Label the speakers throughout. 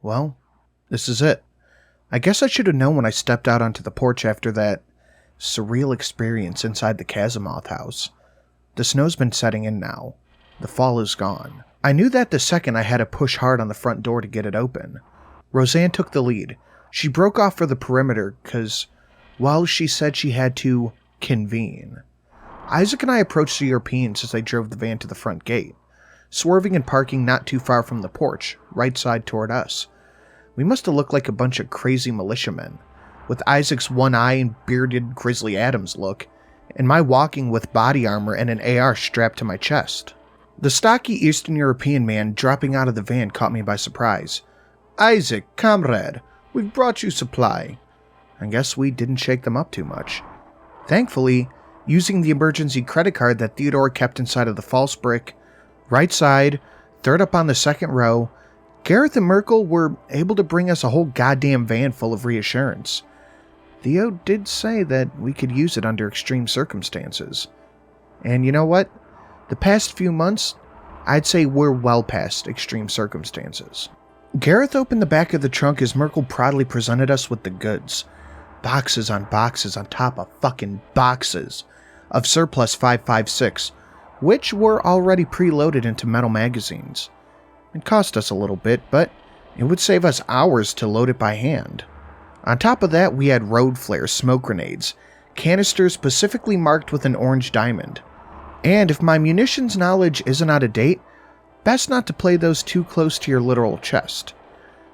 Speaker 1: Well, this is it. I guess I should have known when I stepped out onto the porch after that surreal experience inside the Kazimoth house. The snow's been setting in now. The fall is gone. I knew that the second I had to push hard on the front door to get it open. Roseanne took the lead. She broke off for the perimeter because, well, she said she had to convene. Isaac and I approached the Europeans as they drove the van to the front gate, swerving and parking not too far from the porch, right side toward us. We must have looked like a bunch of crazy militiamen, with Isaac's one eye and bearded Grizzly Adams look, and my walking with body armor and an AR strapped to my chest. The stocky Eastern European man dropping out of the van caught me by surprise. "Isaac, comrade, we've brought you supply." I guess we didn't shake them up too much. Thankfully, using the emergency credit card that Theodore kept inside of the false brick, right side, third up on the second row, Gareth and Merkel were able to bring us a whole goddamn van full of reassurance. Theo did say that we could use it under extreme circumstances. And you know what? The past few months, I'd say we're well past extreme circumstances. Gareth opened the back of the trunk as Merkel proudly presented us with the goods. Boxes on top of fucking boxes of surplus 5.56, which were already preloaded into metal magazines. It cost us a little bit, but it would save us hours to load it by hand. On top of that, we had road flares, smoke grenades, canisters specifically marked with an orange diamond. And if my munitions knowledge isn't out of date, best not to play those too close to your literal chest.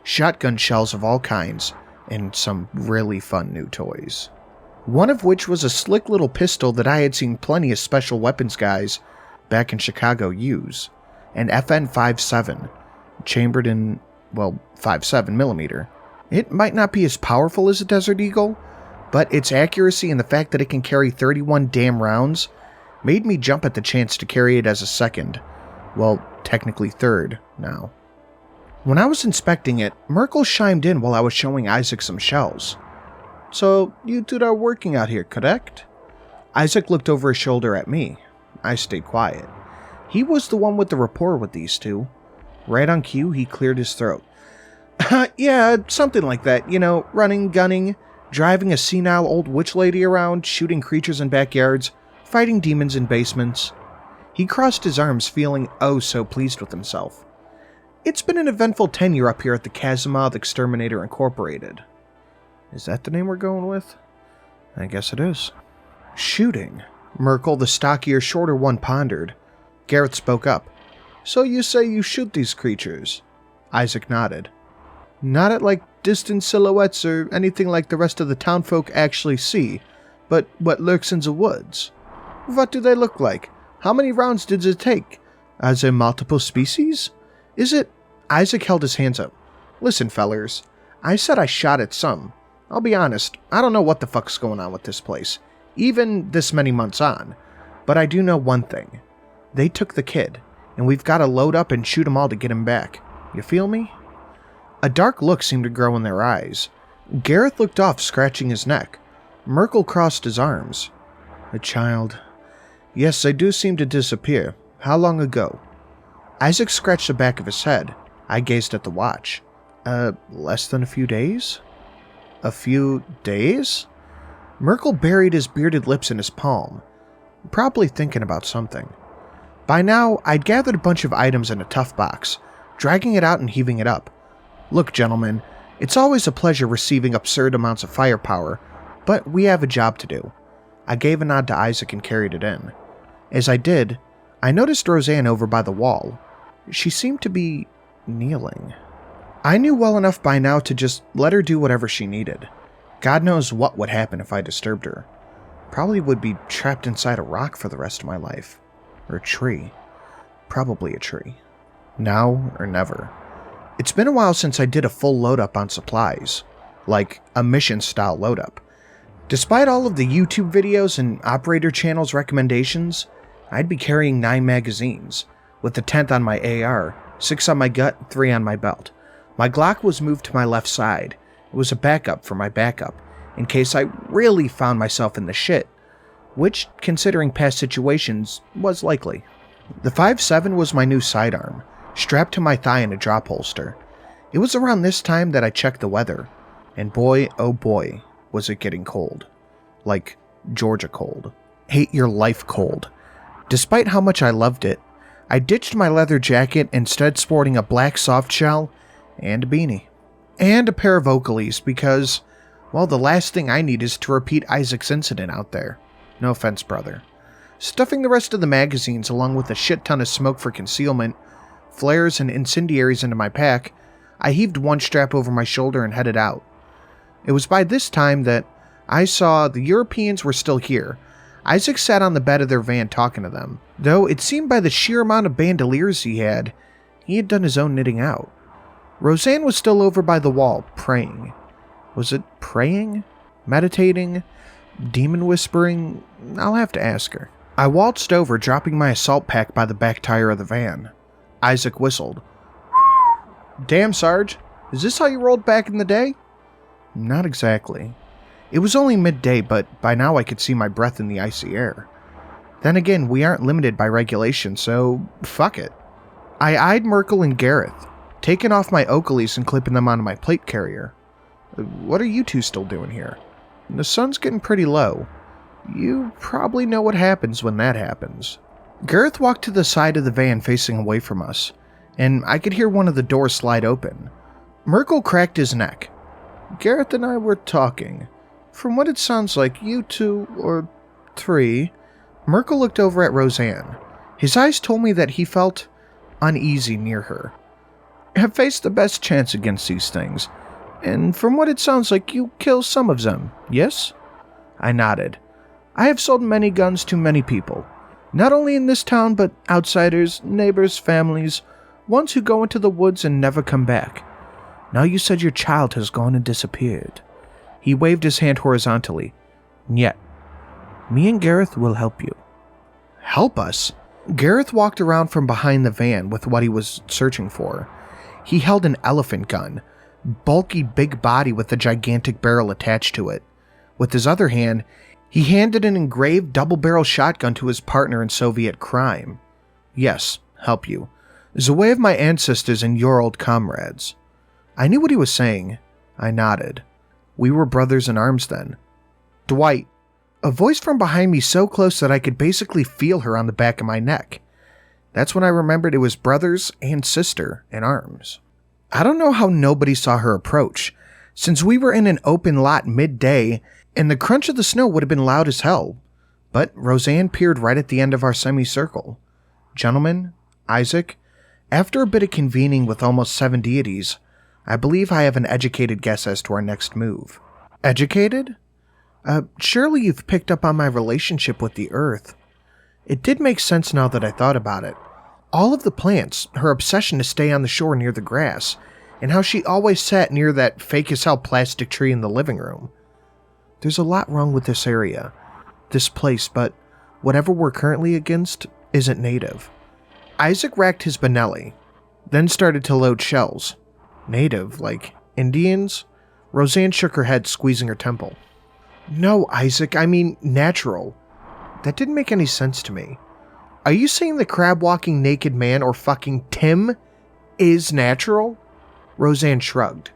Speaker 1: Shotgun shells of all kinds, and some really fun new toys. One of which was a slick little pistol that I had seen plenty of special weapons guys back in Chicago use, an FN 5.7, chambered in, 5.7mm. It might not be as powerful as a Desert Eagle, but its accuracy and the fact that it can carry 31 damn rounds made me jump at the chance to carry it as a second, technically third now. When I was inspecting it, Merkel chimed in while I was showing Isaac some shells. "So, you two are working out here, correct?" Isaac looked over his shoulder at me. I stayed quiet. He was the one with the rapport with these two. Right on cue, he cleared his throat. "Yeah, something like that. You know, running, gunning, driving a senile old witch lady around, shooting creatures in backyards, fighting demons in basements." He crossed his arms, feeling oh so pleased with himself. "It's been an eventful tenure up here at the Kazimoth Exterminator Incorporated." Is that the name we're going with? I guess it is. "Shooting," Merkel, the stockier, shorter one, pondered. Gareth spoke up. "So you say you shoot these creatures?" Isaac nodded. "Not at like distant silhouettes or anything like the rest of the townfolk actually see, but what lurks in the woods. What do they look like? How many rounds did it take? Are there multiple species? Is it—" Isaac held his hands up. "Listen, fellers, I said I shot at some. I'll be honest, I don't know what the fuck's going on with this place, even this many months on. But I do know one thing. They took the kid, and we've got to load up and shoot them all to get him back. You feel me?" A dark look seemed to grow in their eyes. Gareth looked off, scratching his neck. Merkel crossed his arms. "A child. Yes, they do seem to disappear. How long ago?" Isaac scratched the back of his head. I gazed at the watch. Less than a few days?" "A few days?" Merkel buried his bearded lips in his palm, probably thinking about something. By now, I'd gathered a bunch of items in a tough box, dragging it out and heaving it up. "Look, gentlemen, it's always a pleasure receiving absurd amounts of firepower, but we have a job to do." I gave a nod to Isaac and carried it in. As I did, I noticed Roseanne over by the wall. She seemed to be kneeling. I knew well enough by now to just let her do whatever she needed. God knows what would happen if I disturbed her. Probably would be trapped inside a rock for the rest of my life. Or a tree. Probably a tree. Now or never. It's been a while since I did a full load-up on supplies. Like a mission-style load-up. Despite all of the YouTube videos and operator channels recommendations, I'd be carrying 9 magazines, with the 10th on my AR, 6 on my gut, 3 on my belt. My Glock was moved to my left side. It was a backup for my backup, in case I really found myself in the shit, which, considering past situations, was likely. The 5.7 was my new sidearm, strapped to my thigh in a drop holster. It was around this time that I checked the weather, and boy, oh boy, was it getting cold. Like Georgia cold. Hate your life cold. Despite how much I loved it, I ditched my leather jacket, instead sporting a black soft shell and a beanie. And a pair of Oakleys because, well, the last thing I need is to repeat Isaac's incident out there. No offense, brother. Stuffing the rest of the magazines along with a shit ton of smoke for concealment, flares, and incendiaries into my pack, I heaved one strap over my shoulder and headed out. It was by this time that I saw the Europeans were still here. Isaac sat on the bed of their van talking to them, though it seemed by the sheer amount of bandoliers he had done his own knitting out. Roseanne was still over by the wall, praying. Was it praying? Meditating? Demon whispering? I'll have to ask her. I waltzed over, dropping my assault pack by the back tire of the van. Isaac whistled. Damn, Sarge, is this how you rolled back in the day? Not exactly. It was only midday, but by now I could see my breath in the icy air. Then again, we aren't limited by regulation, so fuck it. I eyed Merkel and Gareth, taking off my Oakleys and clipping them onto my plate carrier. What are you two still doing here? The sun's getting pretty low. You probably know what happens when that happens. Gareth walked to the side of the van facing away from us, and I could hear one of the doors slide open. Merkel cracked his neck. Gareth and I were talking. From what it sounds like, you two, or three... Merkel looked over at Roseanne. His eyes told me that he felt uneasy near her. Have faced the best chance against these things, and from what it sounds like, you kill some of them, yes? I nodded. I have sold many guns to many people, not only in this town, but outsiders, neighbors, families, ones who go into the woods and never come back. Now you said your child has gone and disappeared. He waved his hand horizontally. Yet, me and Gareth will help you. Help us? Gareth walked around from behind the van with what he was searching for. He held an elephant gun, bulky big body with a gigantic barrel attached to it. With his other hand, he handed an engraved double-barrel shotgun to his partner in Soviet crime. Yes, help you. The way of my ancestors and your old comrades. I knew what he was saying. I nodded. We were brothers in arms then. Dwight. A voice from behind me so close that I could basically feel her on the back of my neck. That's when I remembered it was brothers and sister in arms. I don't know how nobody saw her approach, since we were in an open lot midday, and the crunch of the snow would have been loud as hell. But Roseanne peered right at the end of our semicircle. Gentlemen, Isaac, after a bit of convening with almost 7 deities, I believe I have an educated guess as to our next move. Educated? Surely you've picked up on my relationship with the earth. It did make sense now that I thought about it. All of the plants, her obsession to stay on the shore near the grass, and how she always sat near that fake-as-hell plastic tree in the living room. There's a lot wrong with this area, this place, but whatever we're currently against isn't native. Isaac racked his Benelli, then started to load shells. Native, like Indians? Roseanne shook her head, squeezing her temple. No, Isaac, I mean natural. That didn't make any sense to me. Are you saying the crab-walking naked man or fucking Tim is natural? Roseanne shrugged.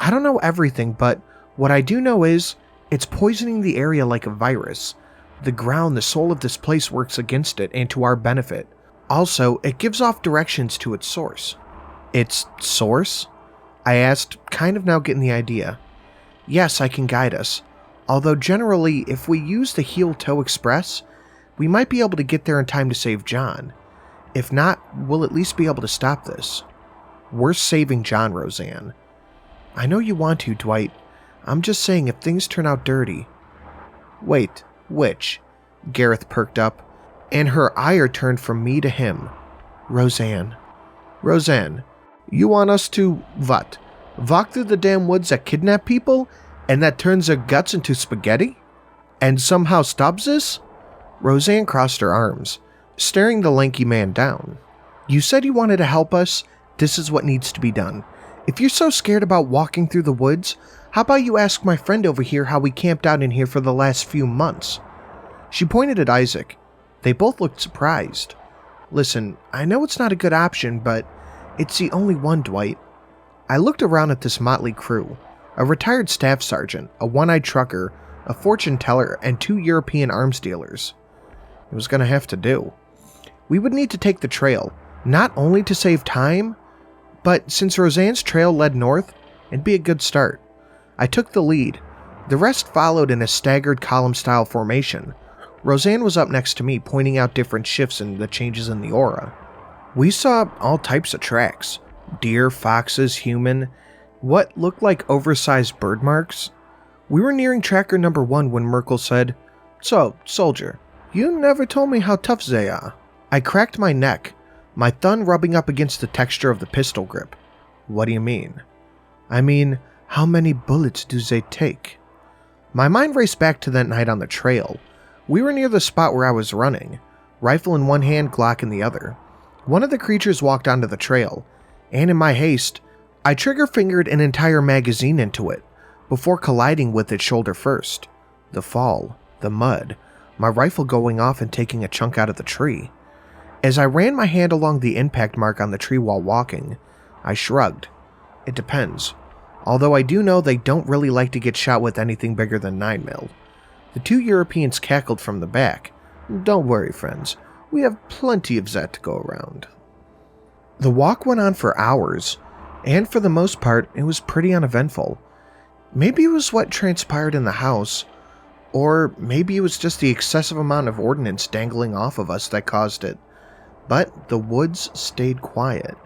Speaker 1: I don't know everything, but what I do know is it's poisoning the area like a virus. The ground, the soul of this place works against it and to our benefit. Also, it gives off directions to its source. Its source? I asked, kind of now getting the idea. Yes, I can guide us. Although generally, if we use the heel-toe express, we might be able to get there in time to save John. If not, we'll at least be able to stop this. We're saving John, Roseanne. I know you want to, Dwight. I'm just saying if things turn out dirty. Wait, which? Gareth perked up, and her ire turned from me to him. Roseanne. Roseanne, you want us to, what? Walk through the damn woods that kidnap people, and that turns their guts into spaghetti? And somehow stops this? Roseanne crossed her arms, staring the lanky man down. You said you wanted to help us. This is what needs to be done. If you're so scared about walking through the woods, how about you ask my friend over here how we camped out in here for the last few months? She pointed at Isaac. They both looked surprised. Listen, I know it's not a good option, but it's the only one, Dwight. I looked around at this motley crew, a retired staff sergeant, a one-eyed trucker, a fortune teller, and 2 European arms dealers. It was going to have to do. We would need to take the trail, not only to save time, but since Roseanne's trail led north, it'd be a good start. I took the lead. The rest followed in a staggered column-style formation. Roseanne was up next to me, pointing out different shifts and the changes in the aura. We saw all types of tracks. Deer, foxes, human, what looked like oversized bird marks. We were nearing tracker number 1 when Merkel said, "So, soldier, you never told me how tough they are." I cracked my neck, my thumb rubbing up against the texture of the pistol grip. "What do you mean?" "I mean, how many bullets do they take?" My mind raced back to that night on the trail. We were near the spot where I was running, rifle in one hand, Glock in the other. One of the creatures walked onto the trail, and in my haste, I trigger-fingered an entire magazine into it, before colliding with its shoulder first. The fall, the mud, my rifle going off and taking a chunk out of the tree. As I ran my hand along the impact mark on the tree while walking, I shrugged. It depends. Although I do know they don't really like to get shot with anything bigger than 9mm. The 2 Europeans cackled from the back. "Don't worry, friends. We have plenty of that to go around." The walk went on for hours, and for the most part, it was pretty uneventful. Maybe it was what transpired in the house, or maybe it was just the excessive amount of ordnance dangling off of us that caused it. But the woods stayed quiet.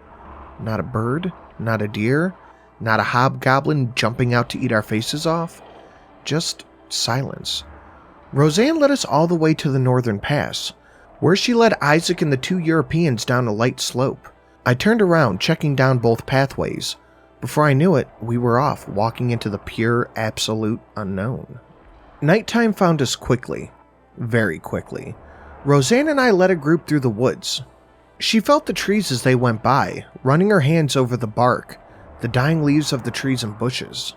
Speaker 1: Not a bird, not a deer, not a hobgoblin jumping out to eat our faces off. Just silence. Roseanne led us all the way to the northern pass, where she led Isaac and the 2 Europeans down a light slope. I turned around, checking down both pathways. Before I knew it, we were off, walking into the pure, absolute unknown. Nighttime found us quickly. Very quickly. Roseanne and I led a group through the woods. She felt the trees as they went by, running her hands over the bark, the dying leaves of the trees and bushes,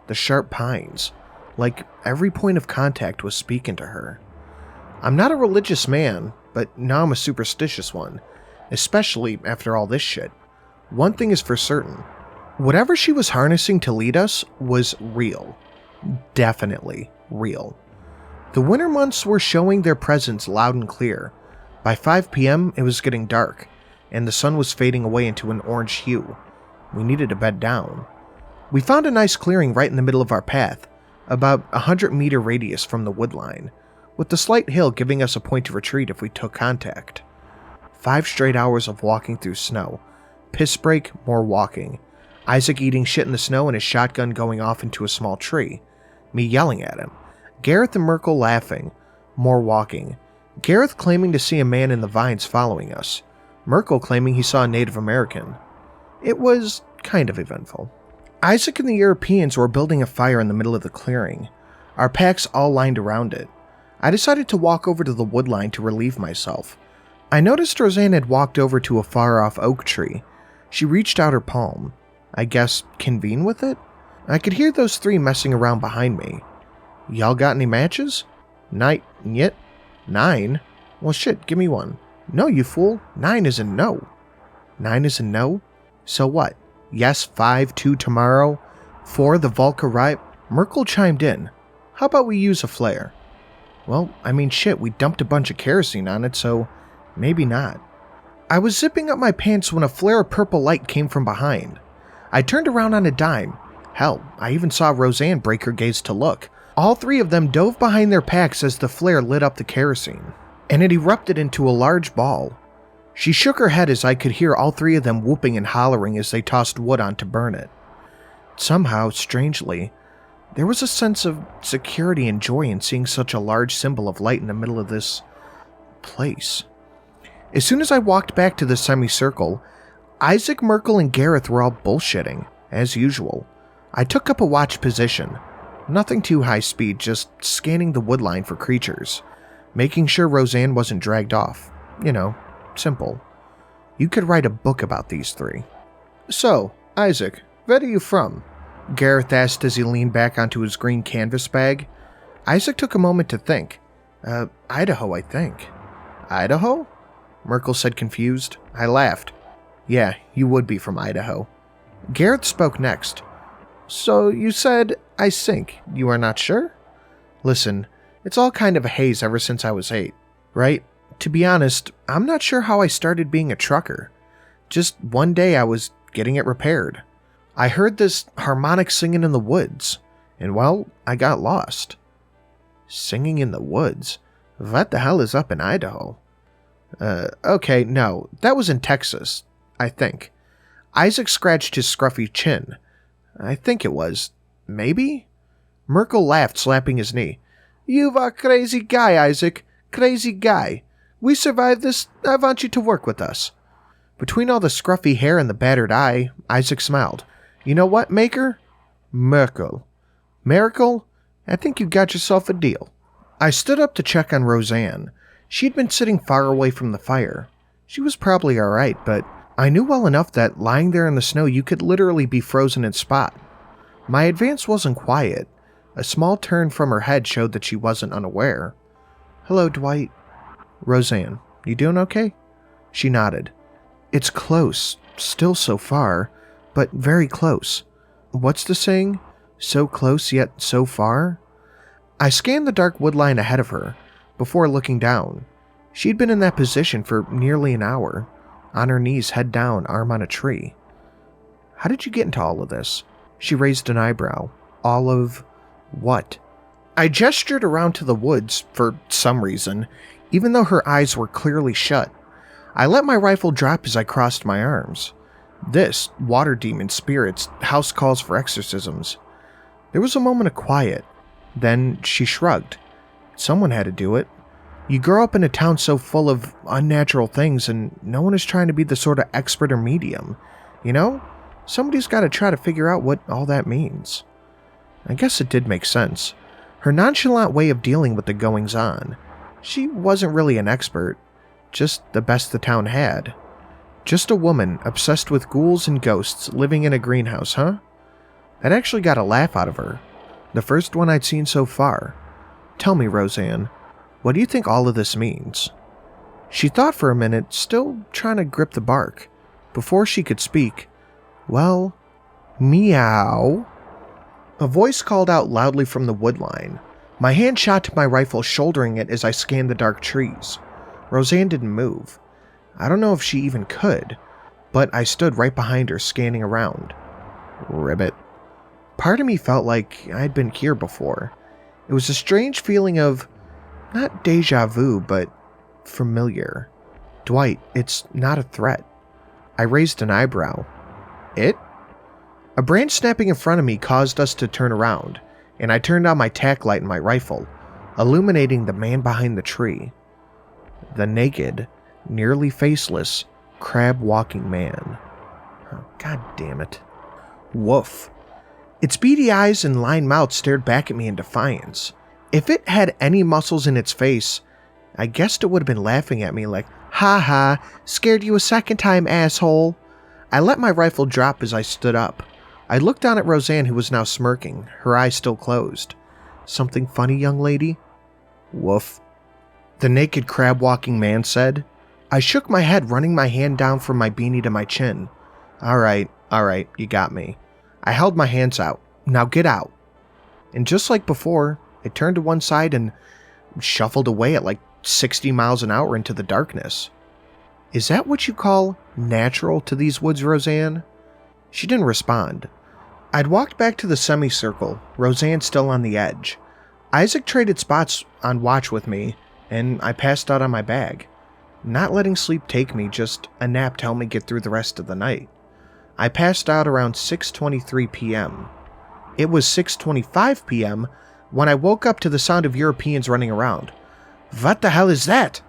Speaker 1: the sharp pines, like every point of contact was speaking to her. I'm not a religious man, but now I'm a superstitious one, especially after all this shit. One thing is for certain. Whatever she was harnessing to lead us was real. Definitely real. The winter months were showing their presence loud and clear. By 5 p.m. it was getting dark, and the sun was fading away into an orange hue. We needed to bed down. We found a nice clearing right in the middle of our path, about a 100-meter radius from the woodline, with the slight hill giving us a point of retreat if we took contact. 5 straight hours of walking through snow. Piss break, more walking. Isaac eating shit in the snow and his shotgun going off into a small tree. Me yelling at him. Gareth and Merkel laughing. More walking. Gareth claiming to see a man in the vines following us. Merkel claiming he saw a Native American. It was kind of eventful. Isaac and the Europeans were building a fire in the middle of the clearing. Our packs all lined around it. I decided to walk over to the woodline to relieve myself. I noticed Roseanne had walked over to a far-off oak tree. She reached out her palm. I guess convene with it? I could hear those 3 messing around behind me. "Y'all got any matches?" Yet? 9? Well shit, give me one." "No, you fool. 9 is a no." 9 is a no? So what? Yes, 5-2 tomorrow? 4 the Volk arrive? Merkel chimed in. "How about we use a flare?" Well, I mean shit, we dumped a bunch of kerosene on it, so maybe not. I was zipping up my pants when a flare of purple light came from behind. I turned around on a dime. Hell, I even saw Roseanne break her gaze to look. All 3 of them dove behind their packs as the flare lit up the kerosene, and it erupted into a large ball. She shook her head as I could hear all 3 of them whooping and hollering as they tossed wood on to burn it. Somehow, strangely, there was a sense of security and joy in seeing such a large symbol of light in the middle of this place. As soon as I walked back to the semicircle, Isaac, Merkel, and Gareth were all bullshitting, as usual. I took up a watch position. Nothing too high speed, just scanning the woodline for creatures, making sure Roseanne wasn't dragged off. You know, simple. You could write a book about these 3. "So, Isaac, where are you from?" Gareth asked as he leaned back onto his green canvas bag. Isaac took a moment to think. Idaho, I think." "Idaho?" Merkel said confused. I laughed. "Yeah, you would be from Idaho." Gareth spoke next. So you said I sink. You are not sure? Listen, it's all kind of a haze ever since I was 8, right? To be honest, I'm not sure how I started being a trucker. Just one day I was getting it repaired. I heard this harmonic singing in the woods, and well, I got lost. Singing in the woods? What the hell is up in Idaho? Okay, no, that was in Texas, I think. Isaac scratched his scruffy chin. I think it was. Maybe? Merkel laughed, slapping his knee. You are a crazy guy, Isaac. Crazy guy. We survived this. I want you to work with us. Between all the scruffy hair and the battered eye, Isaac smiled. You know what, Maker? Merkel. Miracle? I think you got yourself a deal. I stood up to check on Roseanne. She'd been sitting far away from the fire. She was probably alright, but I knew well enough that lying there in the snow you could literally be frozen in spot. My advance wasn't quiet. A small turn from her head showed that she wasn't unaware. Hello, Dwight. Roseanne, you doing okay? She nodded. It's close, still so far, but very close. What's the saying? So close yet so far? I scanned the dark woodline ahead of her, before looking down. She'd been in that position for nearly an hour, on her knees, head down, arm on a tree. How did you get into all of this? She raised an eyebrow. All of what? I gestured around to the woods, for some reason, even though her eyes were clearly shut. I let my rifle drop as I crossed my arms. This, water demon spirits, house calls for exorcisms. There was a moment of quiet. Then she shrugged. Someone had to do it. You grow up in a town so full of unnatural things and no one is trying to be the sort of expert or medium. You know? Somebody's got to try to figure out what all that means. I guess it did make sense. Her nonchalant way of dealing with the goings-on. She wasn't really an expert. Just the best the town had. Just a woman obsessed with ghouls and ghosts living in a greenhouse, huh? That actually got a laugh out of her. The first one I'd seen so far. Tell me, Roseanne, what do you think all of this means? She thought for a minute, still trying to grip the bark. Before she could speak, well, meow. A voice called out loudly from the woodline. My hand shot to my rifle, shouldering it as I scanned the dark trees. Roseanne didn't move. I don't know if she even could, but I stood right behind her, scanning around. Ribbit. Part of me felt like I'd been here before. It was a strange feeling of, not deja vu, but familiar. Dwight, it's not a threat. I raised an eyebrow. It? A branch snapping in front of me caused us to turn around, and I turned on my tack light in my rifle, illuminating the man behind the tree. The naked, nearly faceless, crab-walking man. Oh, God damn it. Woof. Its beady eyes and lined mouth stared back at me in defiance. If it had any muscles in its face, I guessed it would have been laughing at me like, ha ha, scared you a second time, asshole. I let my rifle drop as I stood up. I looked down at Roseanne, who was now smirking, her eyes still closed. Something funny, young lady? Woof. The naked crab-walking man said. I shook my head, running my hand down from my beanie to my chin. Alright, you got me. I held my hands out. Now get out. And just like before, it turned to one side and shuffled away at like 60 miles an hour into the darkness. Is that what you call natural to these woods, Roseanne? She didn't respond. I'd walked back to the semicircle, Roseanne still on the edge. Isaac traded spots on watch with me, and I passed out on my bag. Not letting sleep take me, just a nap to help me get through the rest of the night. I passed out around 6:23 p.m. It was 6:25 p.m. when I woke up to the sound of Europeans running around. What the hell is that?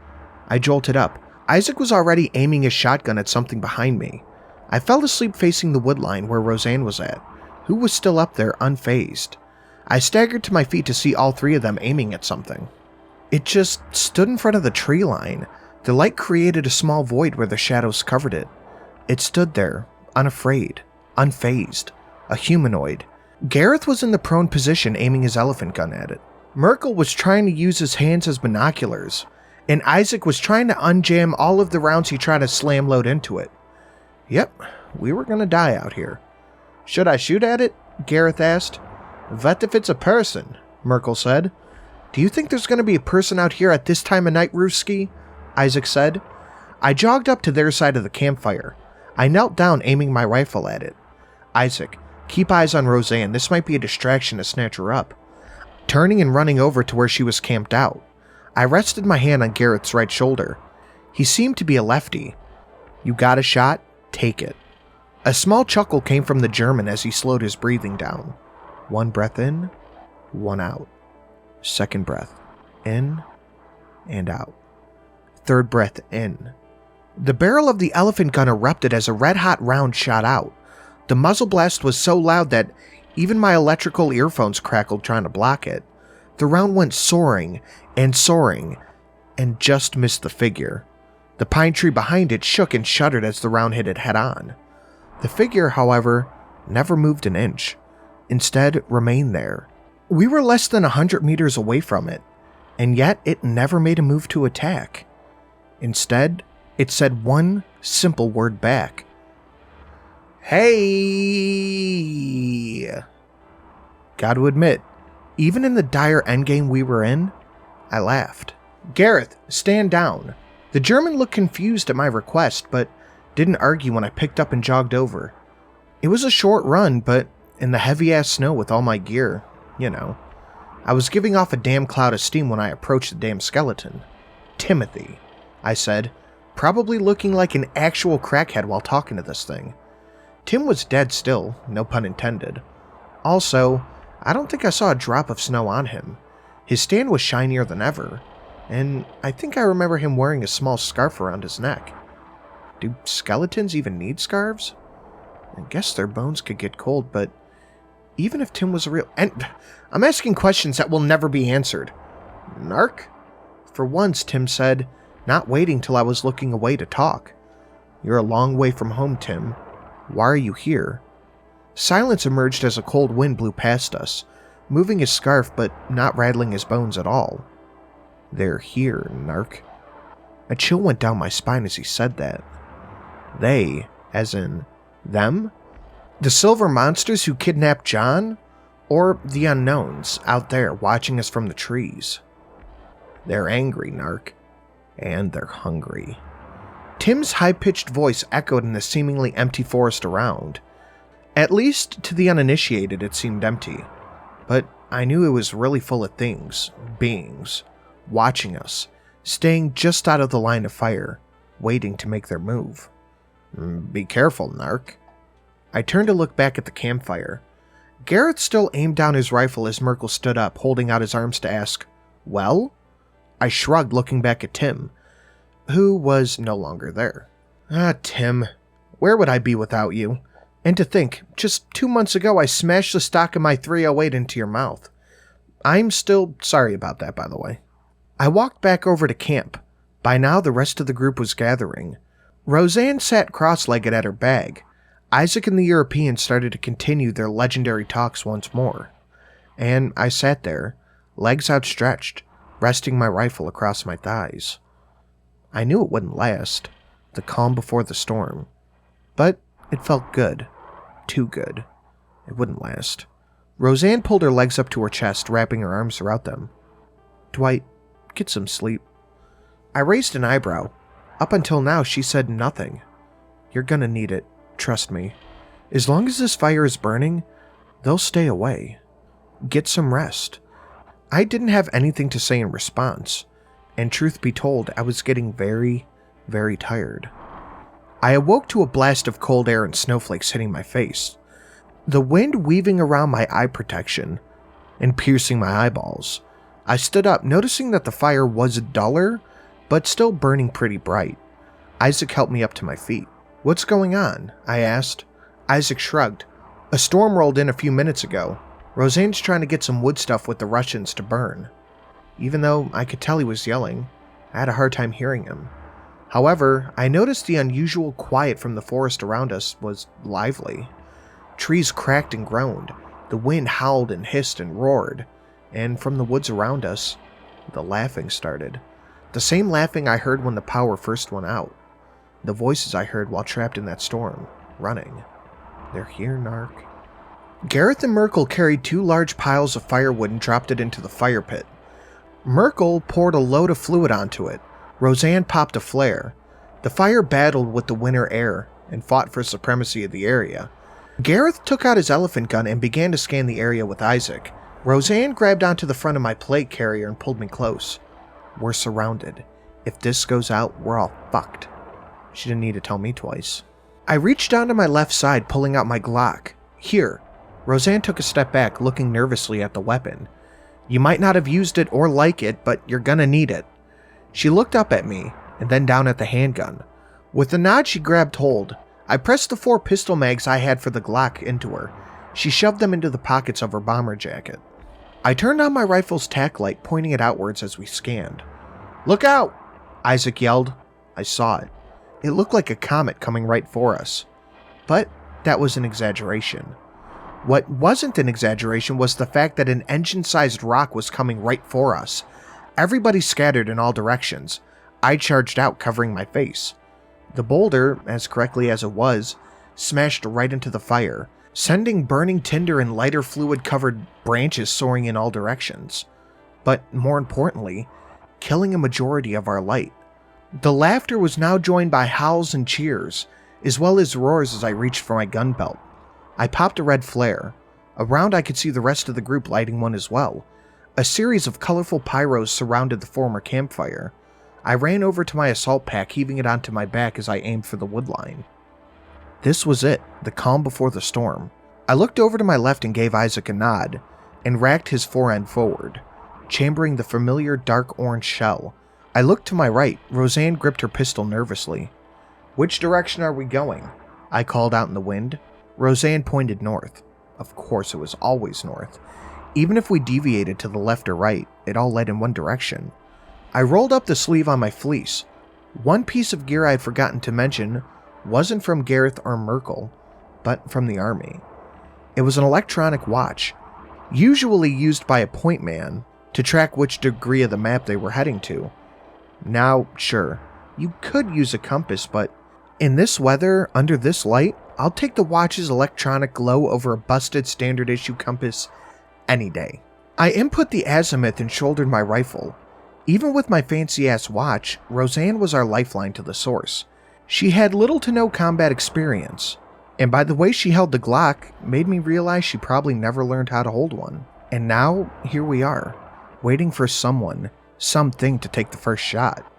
Speaker 1: I jolted up. Isaac was already aiming his shotgun at something behind me. I fell asleep facing the woodline where Roseanne was at, who was still up there unfazed. I staggered to my feet to see all three of them aiming at something. It just stood in front of the tree line. The light created a small void where the shadows covered it. It stood there, unafraid, unfazed, a humanoid. Gareth was in the prone position aiming his elephant gun at it. Merkel was trying to use his hands as binoculars, and Isaac was trying to unjam all of the rounds he tried to slam load into it. Yep, we were gonna die out here. Should I shoot at it? Gareth asked. What if it's a person? Merkel said. Do you think there's going to be a person out here at this time of night, Ruski? Isaac said. I jogged up to their side of the campfire. I knelt down, aiming my rifle at it. Isaac, keep eyes on Roseanne. This might be a distraction to snatch her up. Turning and running over to where she was camped out, I rested my hand on Gareth's right shoulder. He seemed to be a lefty. You got a shot? Take it. A small chuckle came from the German as he slowed his breathing down. 1 breath in, 1 out. 2nd breath in and out. 3rd breath in. The barrel of the elephant gun erupted as a red-hot round shot out. The muzzle blast was so loud that even my electrical earphones crackled trying to block it. The round went soaring and just missed the figure. The pine tree behind it shook and shuddered as the round hit it head-on. The figure, however, never moved an inch. Instead, remained there. We were less than 100 meters away from it, and yet it never made a move to attack. Instead, it said one simple word back. Hey! Got to admit, even in the dire endgame we were in, I laughed. Gareth, stand down. The German looked confused at my request, but didn't argue when I picked up and jogged over. It was a short run, but in the heavy-ass snow with all my gear, you know. I was giving off a damn cloud of steam when I approached the damn skeleton. Timothy, I said, probably looking like an actual crackhead while talking to this thing. Tim was dead still, no pun intended. Also, I don't think I saw a drop of snow on him. His stand was shinier than ever, and I think I remember him wearing a small scarf around his neck. Do skeletons even need scarves? I guess their bones could get cold, but even if Tim was a real... And I'm asking questions that will never be answered. Narc? For once, Tim said, not waiting till I was looking away to talk. You're a long way from home, Tim. Why are you here? Silence emerged as a cold wind blew past us, moving his scarf but not rattling his bones at all. They're here, Narc. A chill went down my spine as he said that. They, as in them? The silver monsters who kidnapped John? Or the unknowns out there watching us from the trees? They're angry, Narc. And they're hungry. Tim's high-pitched voice echoed in the seemingly empty forest around. At least to the uninitiated it seemed empty. But I knew it was really full of things, beings, watching us, staying just out of the line of fire, waiting to make their move. Be careful, Narc. I turned to look back at the campfire. Gareth still aimed down his rifle as Merkel stood up, holding out his arms to ask, Well? I shrugged, looking back at Tim, who was no longer there. Tim, where would I be without you? And to think, just 2 months ago I smashed the stock of my 308 into your mouth. I'm still sorry about that, by the way. I walked back over to camp. By now the rest of the group was gathering. Roseanne sat cross-legged at her bag. Isaac and the European started to continue their legendary talks once more. And I sat there, legs outstretched, resting my rifle across my thighs. I knew it wouldn't last, the calm before the storm. But it felt good. Too good. It wouldn't last. Roseanne pulled her legs up to her chest, wrapping her arms around them. Dwight, get some sleep. I raised an eyebrow. Up until now, she said nothing. You're gonna need it, trust me. As long as this fire is burning, they'll stay away. Get some rest. I didn't have anything to say in response, and truth be told, I was getting very, very tired. I awoke to a blast of cold air and snowflakes hitting my face, the wind weaving around my eye protection and piercing my eyeballs. I stood up, noticing that the fire was duller, but still burning pretty bright. Isaac helped me up to my feet. What's going on? I asked. Isaac shrugged. A storm rolled in a few minutes ago. Roseanne's trying to get some wood stuff with the Russians to burn. Even though I could tell he was yelling, I had a hard time hearing him. However, I noticed the unusual quiet from the forest around us was lively. Trees cracked and groaned, the wind howled and hissed and roared, and from the woods around us, the laughing started. The same laughing I heard when the power first went out. The voices I heard while trapped in that storm, running. They're here, Narc. Gareth and Merkel carried 2 large piles of firewood and dropped it into the fire pit. Merkel poured a load of fluid onto it. Roseanne popped a flare. The fire battled with the winter air and fought for supremacy of the area. Gareth took out his elephant gun and began to scan the area with Isaac. Roseanne grabbed onto the front of my plate carrier and pulled me close. We're surrounded. If this goes out, we're all fucked. She didn't need to tell me twice. I reached down to my left side, pulling out my Glock. Here. Roseanne took a step back, looking nervously at the weapon. You might not have used it or like it, but you're gonna need it. She looked up at me, and then down at the handgun. With a nod, she grabbed hold. I pressed the 4 pistol mags I had for the Glock into her. She shoved them into the pockets of her bomber jacket. I turned on my rifle's tack light, pointing it outwards as we scanned. Look out! Isaac yelled. I saw it. It looked like a comet coming right for us. But that was an exaggeration. What wasn't an exaggeration was the fact that an engine-sized rock was coming right for us. Everybody scattered in all directions. I charged out, covering my face. The boulder, as correctly as it was, smashed right into the fire, sending burning tinder and lighter fluid-covered branches soaring in all directions. But more importantly, killing a majority of our light. The laughter was now joined by howls and cheers, as well as roars as I reached for my gun belt. I popped a red flare. Around I could see the rest of the group lighting one as well. A series of colorful pyros surrounded the former campfire. I ran over to my assault pack, heaving it onto my back as I aimed for the woodline. This was it, the calm before the storm. I looked over to my left and gave Isaac a nod, and racked his forend forward, chambering the familiar dark orange shell. I looked to my right. Roseanne gripped her pistol nervously. Which direction are we going? I called out in the wind. Roseanne pointed north. Of course, it was always north. Even if we deviated to the left or right, it all led in one direction. I rolled up the sleeve on my fleece. One piece of gear I had forgotten to mention wasn't from Gareth or Merkel, but from the army. It was an electronic watch, usually used by a point man to track which degree of the map they were heading to. Now, sure, you could use a compass, but in this weather, under this light, I'll take the watch's electronic glow over a busted standard issue compass any day. I input the azimuth and shouldered my rifle. Even with my fancy-ass watch, Roseanne was our lifeline to the source. She had little to no combat experience, and by the way she held the Glock, made me realize she probably never learned how to hold one. And now, here we are, waiting for someone, something to take the first shot.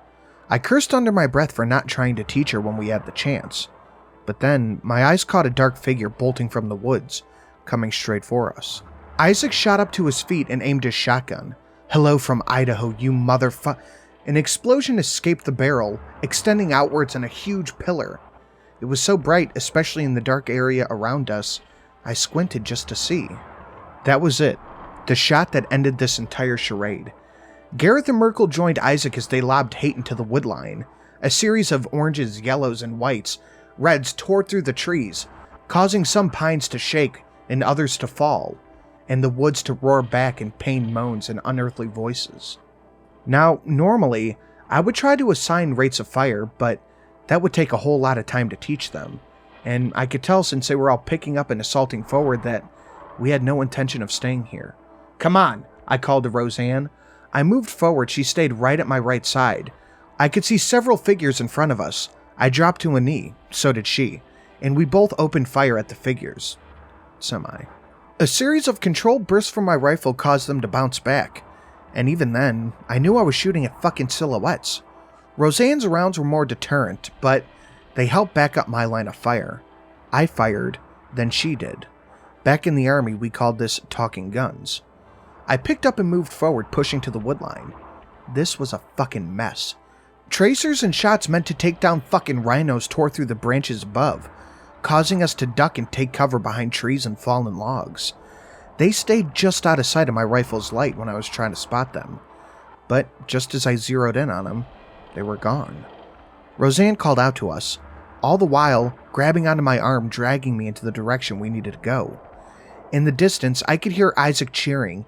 Speaker 1: I cursed under my breath for not trying to teach her when we had the chance. But then, my eyes caught a dark figure bolting from the woods, coming straight for us. Isaac shot up to his feet and aimed his shotgun. Hello from Idaho, you An explosion escaped the barrel, extending outwards in a huge pillar. It was so bright, especially in the dark area around us, I squinted just to see. That was it. The shot that ended this entire charade. Gareth and Merkel joined Isaac as they lobbed hate into the woodline. A series of oranges, yellows, and whites, reds tore through the trees, causing some pines to shake and others to fall, and the woods to roar back in pained moans and unearthly voices. Now, normally, I would try to assign rates of fire, but that would take a whole lot of time to teach them, and I could tell since they were all picking up and assaulting forward that we had no intention of staying here. Come on, I called to Roseanne. I moved forward. She stayed right at my right side. I could see several figures in front of us. I dropped to a knee, so did she, and we both opened fire at the figures. Semi. A series of controlled bursts from my rifle caused them to bounce back, and even then, I knew I was shooting at fucking silhouettes. Roseanne's rounds were more deterrent, but they helped back up my line of fire. I fired, then she did. Back in the army, we called this talking guns. I picked up and moved forward, pushing to the woodline. This was a fucking mess. Tracers and shots meant to take down fucking rhinos tore through the branches above, causing us to duck and take cover behind trees and fallen logs. They stayed just out of sight of my rifle's light when I was trying to spot them, but just as I zeroed in on them, they were gone. Roseanne called out to us, all the while grabbing onto my arm, dragging me into the direction we needed to go. In the distance, I could hear Isaac cheering,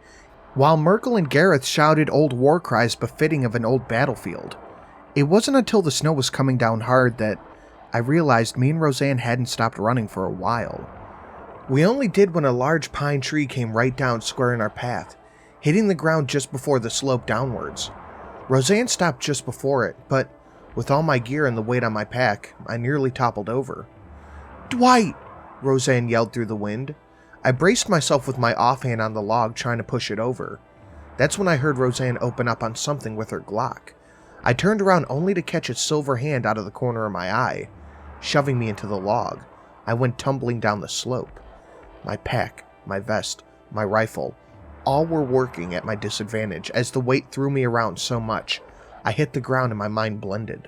Speaker 1: while Merkel and Gareth shouted old war cries befitting of an old battlefield. It wasn't until the snow was coming down hard that I realized me and Roseanne hadn't stopped running for a while. We only did when a large pine tree came right down square in our path, hitting the ground just before the slope downwards. Roseanne stopped just before it, but with all my gear and the weight on my pack, I nearly toppled over. "Dwight!" Roseanne yelled through the wind. I braced myself with my offhand on the log trying to push it over. That's when I heard Roseanne open up on something with her Glock. I turned around only to catch its silver hand out of the corner of my eye, shoving me into the log. I went tumbling down the slope. My pack, my vest, my rifle, all were working at my disadvantage as the weight threw me around so much. I hit the ground and my mind blended.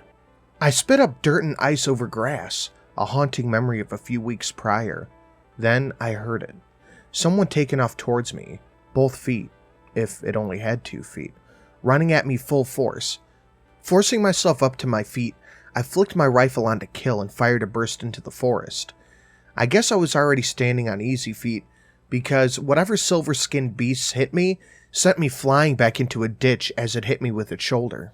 Speaker 1: I spit up dirt and ice over grass, a haunting memory of a few weeks prior. Then I heard it. Someone taking off towards me, both feet, if it only had 2 feet, running at me full force. Forcing myself up to my feet, I flicked my rifle onto kill and fired a burst into the forest. I guess I was already standing on easy feet, because whatever silver-skinned beasts hit me sent me flying back into a ditch as it hit me with its shoulder.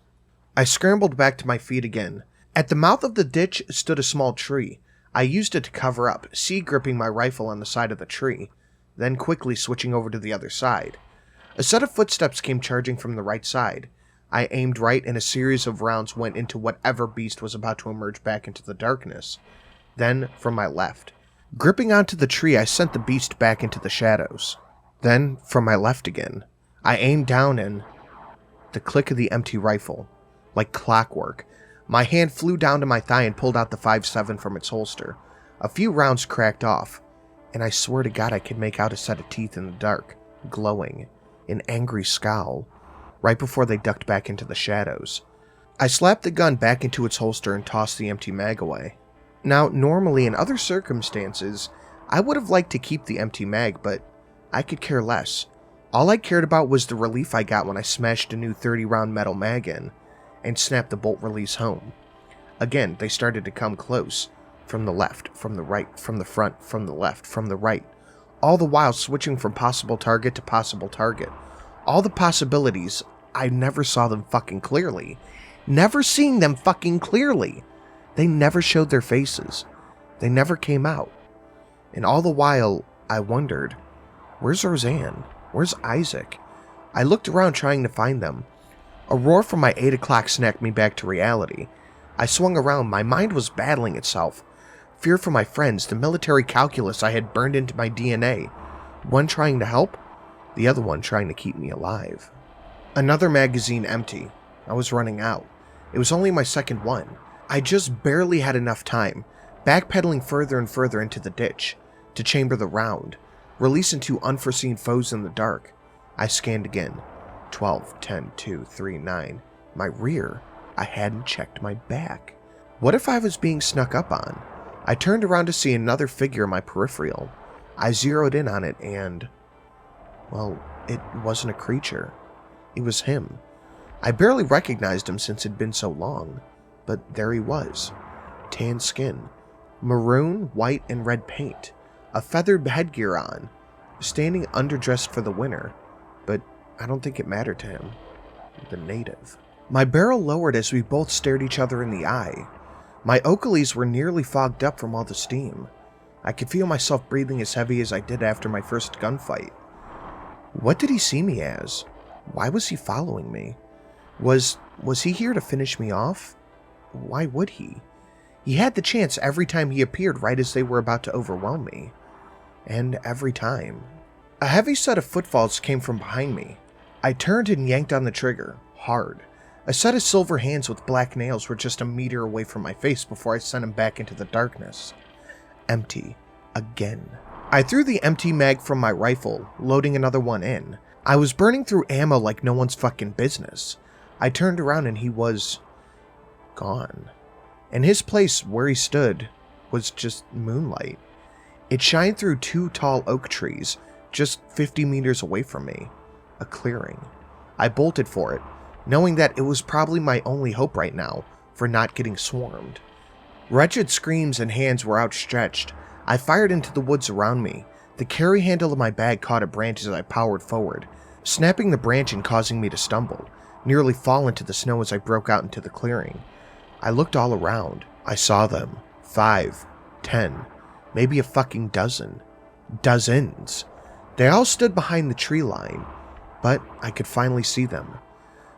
Speaker 1: I scrambled back to my feet again. At the mouth of the ditch stood a small tree. I used it to cover up, gripping my rifle on the side of the tree, then quickly switching over to the other side. A set of footsteps came charging from the right side. I aimed right and a series of rounds went into whatever beast was about to emerge back into the darkness. Then, from my left. Gripping onto the tree, I sent the beast back into the shadows. Then, from my left again. I aimed down and... the click of the empty rifle. Like clockwork. My hand flew down to my thigh and pulled out the 5.7 from its holster. A few rounds cracked off, and I swear to God I could make out a set of teeth in the dark, glowing, an angry scowl, right before they ducked back into the shadows. I slapped the gun back into its holster and tossed the empty mag away. Now, normally in other circumstances, I would have liked to keep the empty mag, but I could care less. All I cared about was the relief I got when I smashed a new 30-round metal mag in, and snapped the bolt release home. Again, they started to come close, from the left, from the right, from the front, from the left, from the right, all the while switching from possible target to possible target. All the possibilities, I never saw them fucking clearly. Never seeing them fucking clearly. They never showed their faces. They never came out. And all the while, I wondered, where's Roseanne? Where's Isaac? I looked around trying to find them. A roar from my 8 o'clock snapped me back to reality. I swung around, my mind was battling itself. Fear for my friends, the military calculus I had burned into my DNA. One trying to help, the other one trying to keep me alive. Another magazine empty. I was running out. It was only my second one. I just barely had enough time, backpedaling further and further into the ditch, to chamber the round, release into unforeseen foes in the dark. I scanned again. 12, 10, 2, 3, 9. My rear. I hadn't checked my back. What if I was being snuck up on? I turned around to see another figure in my peripheral. I zeroed in on it and... well, it wasn't a creature. It was him. I barely recognized him since it'd been so long, but there he was. Tan skin, maroon, white, and red paint, a feathered headgear on, standing underdressed for the winter, but I don't think it mattered to him. The native. My barrel lowered as we both stared each other in the eye. My Oakleys were nearly fogged up from all the steam. I could feel myself breathing as heavy as I did after my first gunfight. What did he see me as? Why was he following me? Was he here to finish me off? Why would he? He had the chance every time he appeared right as they were about to overwhelm me. And every time. A heavy set of footfalls came from behind me. I turned and yanked on the trigger, hard. A set of silver hands with black nails were just a meter away from my face before I sent him back into the darkness. Empty. Again. I threw the empty mag from my rifle, loading another one in. I was burning through ammo like no one's fucking business. I turned around and he was... gone. In his place, where he stood, was just moonlight. It shined through 2 tall oak trees, just 50 meters away from me. A clearing. I bolted for it, knowing that it was probably my only hope right now for not getting swarmed. Wretched screams and hands were outstretched. I fired into the woods around me. The carry handle of my bag caught a branch as I powered forward, snapping the branch and causing me to stumble, nearly fall into the snow as I broke out into the clearing. I looked all around. I saw them. 5, 10, maybe a fucking dozen. Dozens. They all stood behind the tree line, but I could finally see them.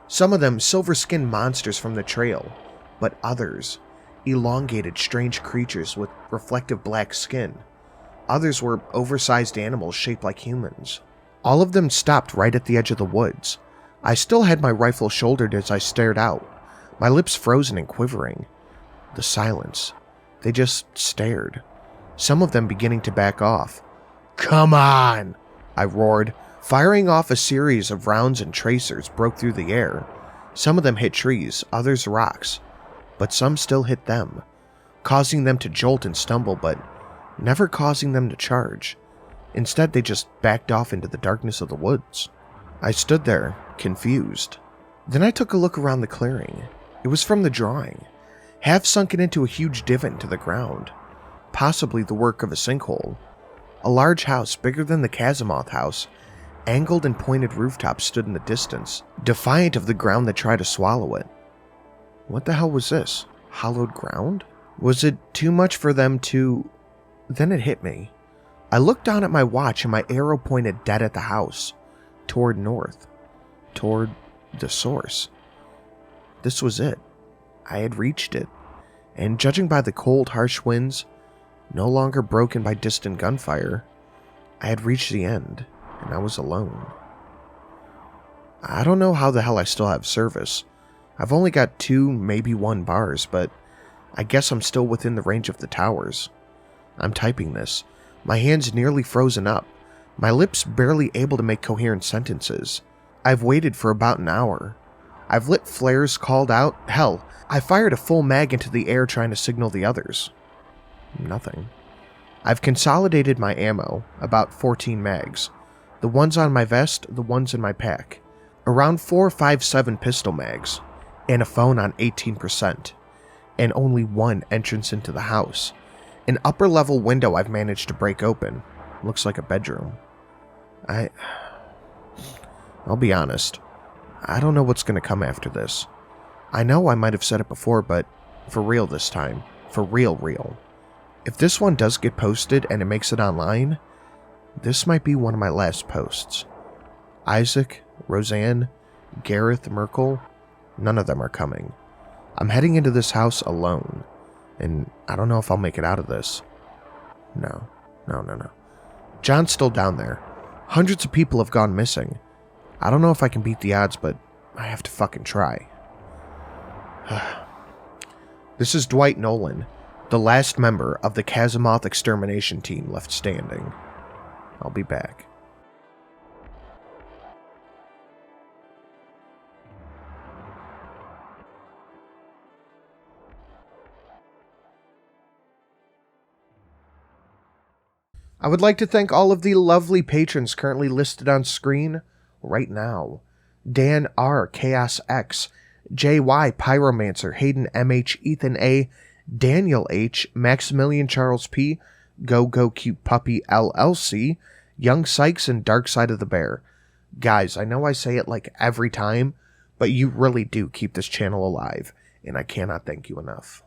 Speaker 1: Some of them silver-skinned monsters from the trail, but others elongated strange creatures with reflective black skin. Others were oversized animals shaped like humans. All of them stopped right at the edge of the woods. I still had my rifle shouldered as I stared out, my lips frozen and quivering. The silence. They just stared, some of them beginning to back off. "Come on!" I roared. Firing off a series of rounds and tracers broke through the air. Some of them hit trees, others rocks, but some still hit them, causing them to jolt and stumble, but never causing them to charge. Instead, they just backed off into the darkness of the woods. I stood there, confused. Then I took a look around the clearing. It was from the drawing, half sunken into a huge divot into the ground, possibly the work of a sinkhole. A large house, bigger than the Kazamoth house, angled and pointed rooftops stood in the distance, defiant of the ground that tried to swallow it. What the hell was this? Hollowed ground? Was it too much for them to... Then it hit me. I looked down at my watch and my arrow pointed dead at the house, toward north, toward the source. This was it. I had reached it, and judging by the cold, harsh winds, no longer broken by distant gunfire, I had reached the end, and I was alone. I don't know how the hell I still have service. I've only got 2, maybe 1 bars, but I guess I'm still within the range of the towers. I'm typing this, my hands nearly frozen up, my lips barely able to make coherent sentences. I've waited for about an hour. I've lit flares, called out. Hell, I fired a full mag into the air trying to signal the others. Nothing. I've consolidated my ammo, about 14 mags. The ones on my vest, the ones in my pack. Around 4.57 pistol mags, and a phone on 18%. And only one entrance into the house. An upper level window I've managed to break open. Looks like a bedroom. I'll be honest. I don't know what's going to come after this. I know I might have said it before, but for real this time. For real. If this one does get posted and it makes it online, this might be one of my last posts. Isaac, Roseanne, Gareth, Merkel, none of them are coming. I'm heading into this house alone, and I don't know if I'll make it out of this. No. John's still down there. Hundreds of people have gone missing. I don't know if I can beat the odds, but I have to fucking try. This is Dwight Nolan, the last member of the Kazamoth extermination team left standing. I'll be back. I would like to thank all of the lovely patrons currently listed on screen right now. Dan R, Chaos X, JY, Pyromancer, Hayden MH, Ethan A, Daniel H, Maximilian Charles P, Go Cute Puppy LLC, Young Sykes, and Dark Side of the Bear. Guys, I know I say it like every time, but you really do keep this channel alive, and I cannot thank you enough.